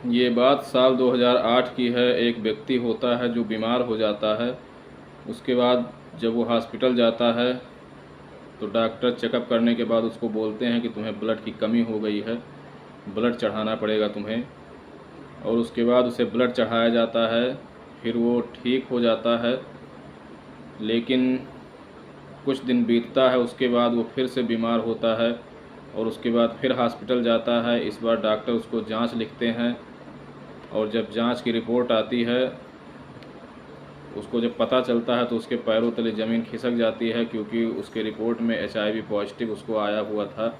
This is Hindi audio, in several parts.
ये बात साल 2008 की है। एक व्यक्ति होता है जो बीमार हो जाता है। उसके बाद जब वो हॉस्पिटल जाता है तो डॉक्टर चेकअप करने के बाद उसको बोलते हैं कि तुम्हें ब्लड की कमी हो गई है, ब्लड चढ़ाना पड़ेगा तुम्हें। और उसके बाद उसे ब्लड चढ़ाया जाता है, फिर वो ठीक हो जाता है। लेकिन कुछ दिन बीतता है, उसके बाद वो फिर से बीमार होता है और उसके बाद फिर हॉस्पिटल जाता है। इस बार डॉक्टर उसको जांच लिखते हैं और जब जांच की रिपोर्ट आती है, उसको जब पता चलता है तो उसके पैरों तले ज़मीन खिसक जाती है, क्योंकि उसके रिपोर्ट में HIV पॉजिटिव उसको आया हुआ था।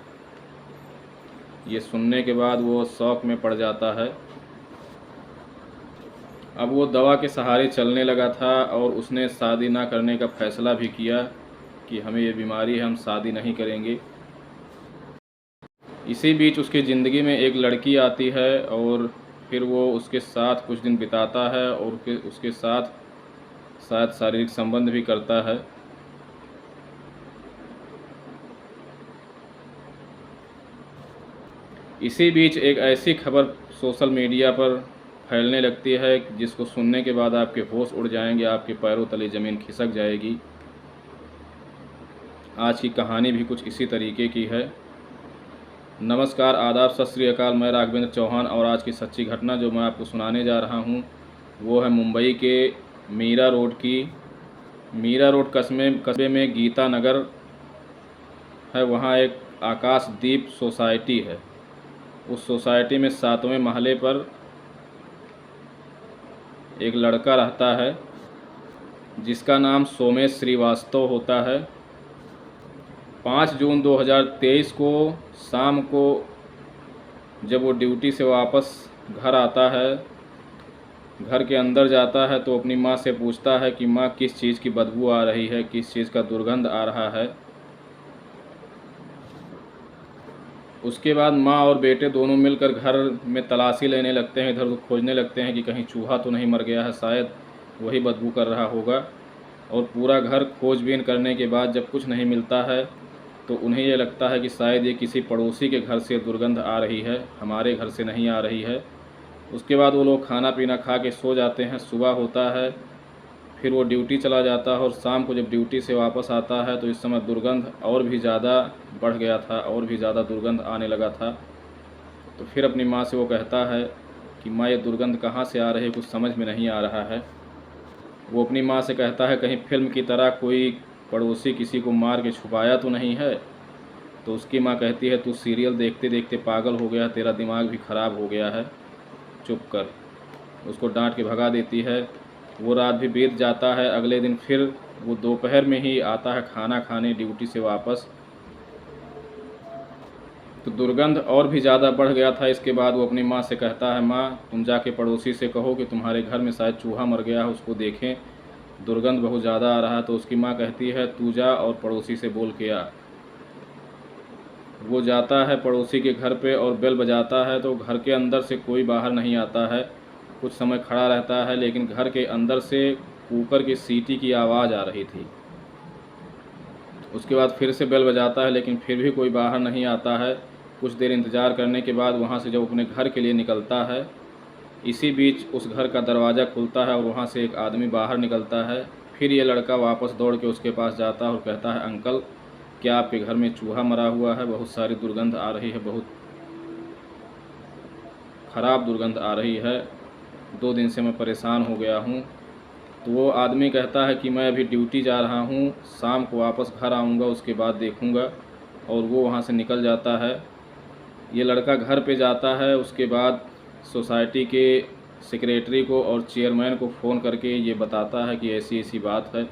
ये सुनने के बाद वो शॉक में पड़ जाता है। अब वो दवा के सहारे चलने लगा था और उसने शादी ना करने का फ़ैसला भी किया कि हमें ये बीमारी है, हम शादी नहीं करेंगे। इसी बीच उसकी ज़िंदगी में एक लड़की आती है और फिर वो उसके साथ कुछ दिन बिताता है और उसके साथ शायद शारीरिक संबंध भी करता है। इसी बीच एक ऐसी खबर सोशल मीडिया पर फैलने लगती है जिसको सुनने के बाद आपके होश उड़ जाएंगे, आपके पैरों तले ज़मीन खिसक जाएगी। आज की कहानी भी कुछ इसी तरीके की है। नमस्कार, आदाब, सत श्री अकाल। मैं राघवेंद्र चौहान और आज की सच्ची घटना जो मैं आपको सुनाने जा रहा हूँ वो है मुंबई के मीरा रोड की। मीरा रोड कस्बे में गीता नगर है, वहाँ एक आकाशदीप सोसाइटी है। उस सोसाइटी में 7वें महले पर एक लड़का रहता है जिसका नाम सोमेश श्रीवास्तव होता है। 5 जून 2023 को शाम को जब वो ड्यूटी से वापस घर आता है, घर के अंदर जाता है तो अपनी माँ से पूछता है कि माँ, किस चीज़ की बदबू आ रही है, किस चीज़ का दुर्गंध आ रहा है। उसके बाद माँ और बेटे दोनों मिलकर घर में तलाशी लेने लगते हैं, इधर उधर खोजने लगते हैं कि कहीं चूहा तो नहीं मर गया है, शायद वही बदबू कर रहा होगा। और पूरा घर खोजबीन करने के बाद जब कुछ नहीं मिलता है तो उन्हें यह लगता है कि शायद ये किसी पड़ोसी के घर से दुर्गंध आ रही है, हमारे घर से नहीं आ रही है। उसके बाद वो लोग खाना पीना खा के सो जाते हैं। सुबह होता है, फिर वो ड्यूटी चला जाता है और शाम को जब ड्यूटी से वापस आता है तो इस समय दुर्गंध और भी ज़्यादा बढ़ गया था, और भी ज़्यादा दुर्गंध आने लगा था। तो फिर अपनी माँ से वो कहता है कि माँ, ये दुर्गंध कहाँ से आ रही है, कुछ समझ में नहीं आ रहा है। वो अपनी माँ से कहता है कहीं फिल्म की तरह कोई पड़ोसी किसी को मार के छुपाया तो नहीं है। तो उसकी माँ कहती है, तू सीरियल देखते देखते पागल हो गया, तेरा दिमाग भी ख़राब हो गया है, चुप कर। उसको डांट के भगा देती है। वो रात भी बीत जाता है। अगले दिन फिर वो दोपहर में ही आता है खाना खाने ड्यूटी से वापस। तो दुर्गंध और भी ज़्यादा बढ़ गया था। इसके बाद वो अपनी माँ से कहता है, माँ, तुम जाके पड़ोसी से कहो कि तुम्हारे घर में शायद चूहा मर गया है, उसको देखें, दुर्गंध बहुत ज़्यादा आ रहा है। तो उसकी माँ कहती है, तू जा और पड़ोसी से बोल के आ। वो जाता है पड़ोसी के घर पे और बेल बजाता है तो घर के अंदर से कोई बाहर नहीं आता है। कुछ समय खड़ा रहता है, लेकिन घर के अंदर से कुकर की सीटी की आवाज़ आ रही थी। उसके बाद फिर से बेल बजाता है, लेकिन फिर भी कोई बाहर नहीं आता है। कुछ देर इंतज़ार करने के बाद वहाँ से जब अपने घर के लिए निकलता है, इसी बीच उस घर का दरवाज़ा खुलता है और वहाँ से एक आदमी बाहर निकलता है। फिर ये लड़का वापस दौड़ के उसके पास जाता है और कहता है, अंकल, क्या आपके घर में चूहा मरा हुआ है? बहुत सारी दुर्गंध आ रही है, बहुत ख़राब दुर्गंध आ रही है, 2 दिन से मैं परेशान हो गया हूँ। तो वो आदमी कहता है कि मैं अभी ड्यूटी जा रहा हूँ, शाम को वापस घर आऊँगा, उसके बाद देखूँगा। और वो वहाँ से निकल जाता है। ये लड़का घर पे जाता है, उसके बाद सोसाइटी के सेक्रेटरी को और चेयरमैन को फ़ोन करके ये बताता है कि ऐसी ऐसी बात है।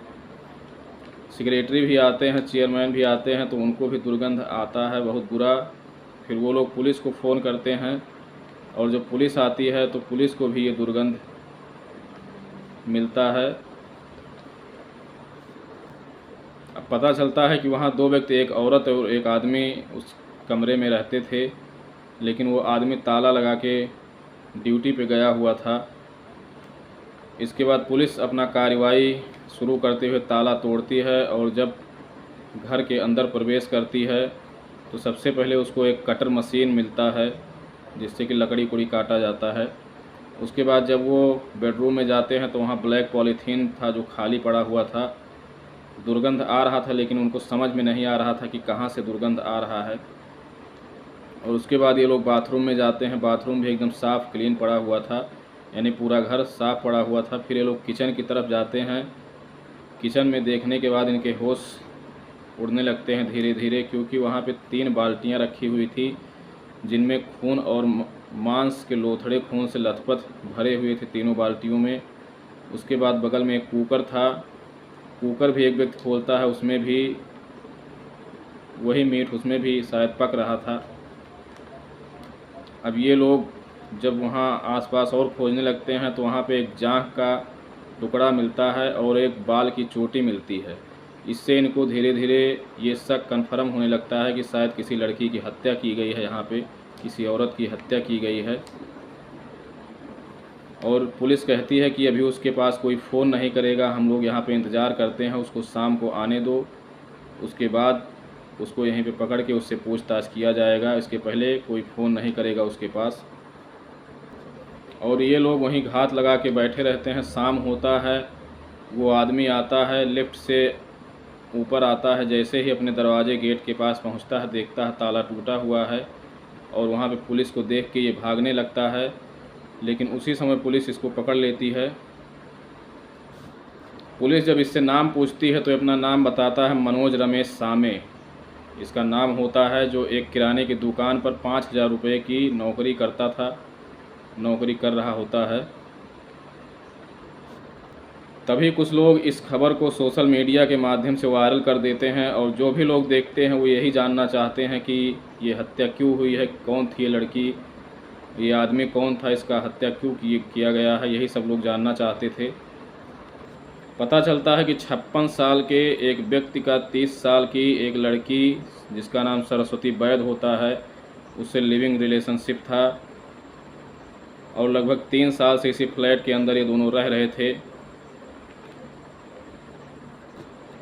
सेक्रेटरी भी आते हैं, चेयरमैन भी आते हैं, तो उनको भी दुर्गंध आता है बहुत बुरा। फिर वो लोग पुलिस को फ़ोन करते हैं और जब पुलिस आती है तो पुलिस को भी ये दुर्गंध मिलता है। अब पता चलता है कि वहाँ 2 व्यक्ति, एक औरत और एक आदमी उस कमरे में रहते थे, लेकिन वो आदमी ताला लगा के ड्यूटी पे गया हुआ था। इसके बाद पुलिस अपना कार्रवाई शुरू करते हुए ताला तोड़ती है और जब घर के अंदर प्रवेश करती है तो सबसे पहले उसको एक कटर मशीन मिलता है। जिससे कि लकड़ी कुड़ी काटा जाता है। उसके बाद जब वो बेडरूम में जाते हैं तो वहाँ ब्लैक पॉलीथीन था जो खाली पड़ा हुआ था। दुर्गंध आ रहा था लेकिन उनको समझ में नहीं आ रहा था कि कहाँ से दुर्गंध आ रहा है। और उसके बाद ये लोग बाथरूम में जाते हैं। बाथरूम भी एकदम साफ़ क्लीन पड़ा हुआ था, यानी पूरा घर साफ़ पड़ा हुआ था। फिर ये लोग किचन की तरफ जाते हैं। किचन में देखने के बाद इनके होश उड़ने लगते हैं धीरे धीरे, क्योंकि वहाँ पे 3 बाल्टियाँ रखी हुई थी जिनमें खून और मांस के लोथड़े खून से लथपथ भरे हुए थे तीनों बाल्टियों में। उसके बाद बगल में एक कुकर था। कुकर भी एक व्यक्ति खोलता है, उसमें भी वही मीट उसमें भी शायद पक रहा था। अब ये लोग जब वहाँ आसपास और खोजने लगते हैं तो वहाँ पे एक जांघ का टुकड़ा मिलता है और एक बाल की चोटी मिलती है। इससे इनको धीरे धीरे ये शक कन्फर्म होने लगता है कि शायद किसी लड़की की हत्या की गई है, यहाँ पे किसी औरत की हत्या की गई है। और पुलिस कहती है कि अभी उसके पास कोई फ़ोन नहीं करेगा, हम लोग यहाँ पे इंतज़ार करते हैं, उसको शाम को आने दो, उसके बाद उसको यहीं पे पकड़ के उससे पूछताछ किया जाएगा। इसके पहले कोई फ़ोन नहीं करेगा उसके पास। और ये लोग वहीं घात लगा के बैठे रहते हैं। शाम होता है, वो आदमी आता है, लिफ्ट से ऊपर आता है। जैसे ही अपने दरवाजे गेट के पास पहुंचता है, देखता है ताला टूटा हुआ है और वहां पे पुलिस को देख के ये भागने लगता है, लेकिन उसी समय पुलिस इसको पकड़ लेती है। पुलिस जब इससे नाम पूछती है तो अपना नाम बताता है, मनोज रमेश सामे इसका नाम होता है, जो एक किराने की दुकान पर 5,000 रुपये की नौकरी करता था, नौकरी कर रहा होता है। तभी कुछ लोग इस खबर को सोशल मीडिया के माध्यम से वायरल कर देते हैं और जो भी लोग देखते हैं वो यही जानना चाहते हैं कि ये हत्या क्यों हुई है, कौन थी ये लड़की, ये आदमी कौन था, इसका हत्या क्यों किया गया है, यही सब लोग जानना चाहते थे। पता चलता है कि 56 साल के एक व्यक्ति का 30 साल की एक लड़की जिसका नाम सरस्वती वैद होता है उससे लिविंग रिलेशनशिप था और लगभग 3 साल से इसी फ्लैट के अंदर ये दोनों रह रहे थे।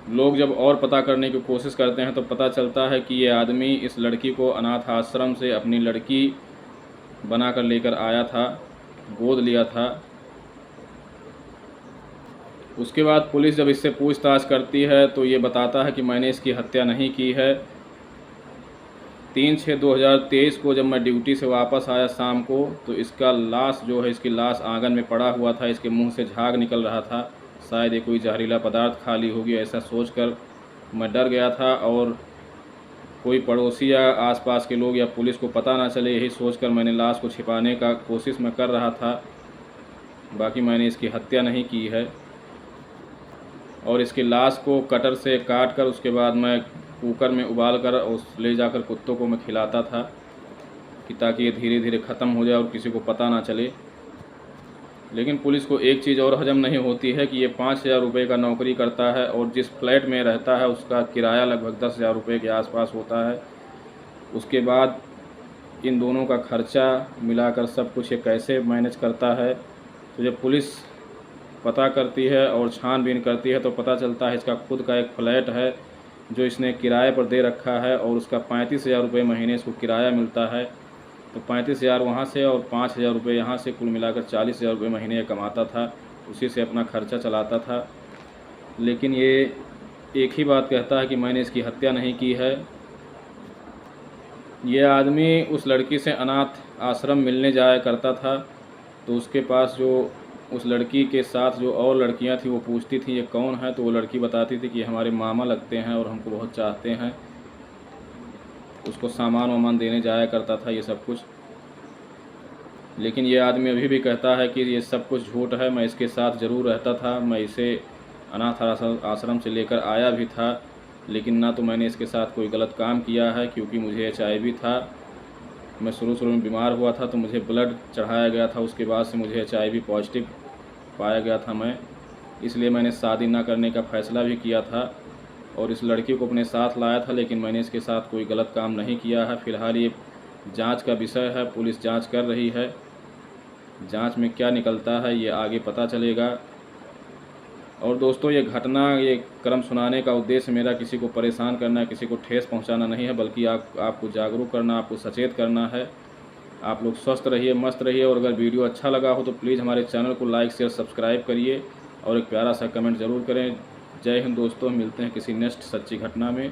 लोग जब और पता करने की कोशिश करते हैं तो पता चलता है कि ये आदमी इस लड़की को अनाथ आश्रम से अपनी लड़की बनाकर लेकर आया था, गोद लिया था। उसके बाद पुलिस जब इससे पूछताछ करती है तो ये बताता है कि मैंने इसकी हत्या नहीं की है। 3/6/2023 को जब मैं ड्यूटी से वापस आया शाम को तो इसका लाश जो है, इसकी लाश आंगन में पड़ा हुआ था, इसके मुंह से झाग निकल रहा था। शायद ये कोई जहरीला पदार्थ खा ली होगी, ऐसा सोचकर मैं डर गया था और कोई पड़ोसी या आसपास के लोग या पुलिस को पता ना चले, यही सोचकर मैंने लाश को छिपाने का कोशिश मैं कर रहा था। बाकी मैंने इसकी हत्या नहीं की है। और इसकी लाश को कटर से काट कर उसके बाद मैं कुकर में उबाल कर उस ले जाकर कुत्तों को मैं खिलाता था कि ताकि ये धीरे धीरे ख़त्म हो जाए और किसी को पता ना चले। लेकिन पुलिस को एक चीज़ और हजम नहीं होती है कि ये 5,000 रुपये का नौकरी करता है और जिस फ्लैट में रहता है उसका किराया लगभग 10,000 रुपये के आसपास होता है। उसके बाद इन दोनों का खर्चा मिलाकर सब कुछ ये कैसे मैनेज करता है। तो जब पुलिस पता करती है और छानबीन करती है तो पता चलता है इसका खुद का एक फ्लैट है जो इसने किराए पर दे रखा है और उसका 35,000 रुपये महीने इसको किराया मिलता है। तो 35,000 वहाँ से और 5,000 रुपये यहाँ से कुल मिलाकर 40,000 रुपये महीने कमाता था, उसी से अपना खर्चा चलाता था। लेकिन ये एक ही बात कहता है कि मैंने इसकी हत्या नहीं की है। ये आदमी उस लड़की से अनाथ आश्रम मिलने जाया करता था, तो उसके पास जो उस लड़की के साथ जो और लड़कियां थी वो पूछती थी ये कौन है, तो वो लड़की बताती थी कि हमारे मामा लगते हैं और हमको बहुत चाहते हैं। उसको सामान वामान देने जाया करता था ये सब कुछ। लेकिन ये आदमी अभी भी कहता है कि ये सब कुछ झूठ है, मैं इसके साथ ज़रूर रहता था, मैं इसे अनाथ आश्रम से लेकर आया भी था, लेकिन ना तो मैंने इसके साथ कोई गलत काम किया है क्योंकि मुझे HIV था। मैं शुरू में बीमार हुआ था तो मुझे ब्लड चढ़ाया गया था, उसके बाद से मुझे HIV पॉजिटिव पाया गया था मैं, इसलिए मैंने शादी ना करने का फ़ैसला भी किया था और इस लड़की को अपने साथ लाया था, लेकिन मैंने इसके साथ कोई गलत काम नहीं किया है। फ़िलहाल ये जांच का विषय है, पुलिस जांच कर रही है। जांच में क्या निकलता है ये आगे पता चलेगा। और दोस्तों, ये घटना, ये क्रम सुनाने का उद्देश्य मेरा किसी को परेशान करना, किसी को ठेस पहुंचाना नहीं है, बल्कि आपको जागरूक करना, आपको सचेत करना है। आप लोग स्वस्थ रहिए, मस्त रहिए। और अगर वीडियो अच्छा लगा हो तो प्लीज़ हमारे चैनल को लाइक शेयर सब्सक्राइब करिए और एक प्यारा सा कमेंट ज़रूर करें। जय हिंद दोस्तों, मिलते हैं किसी नेक्स्ट सच्ची घटना में।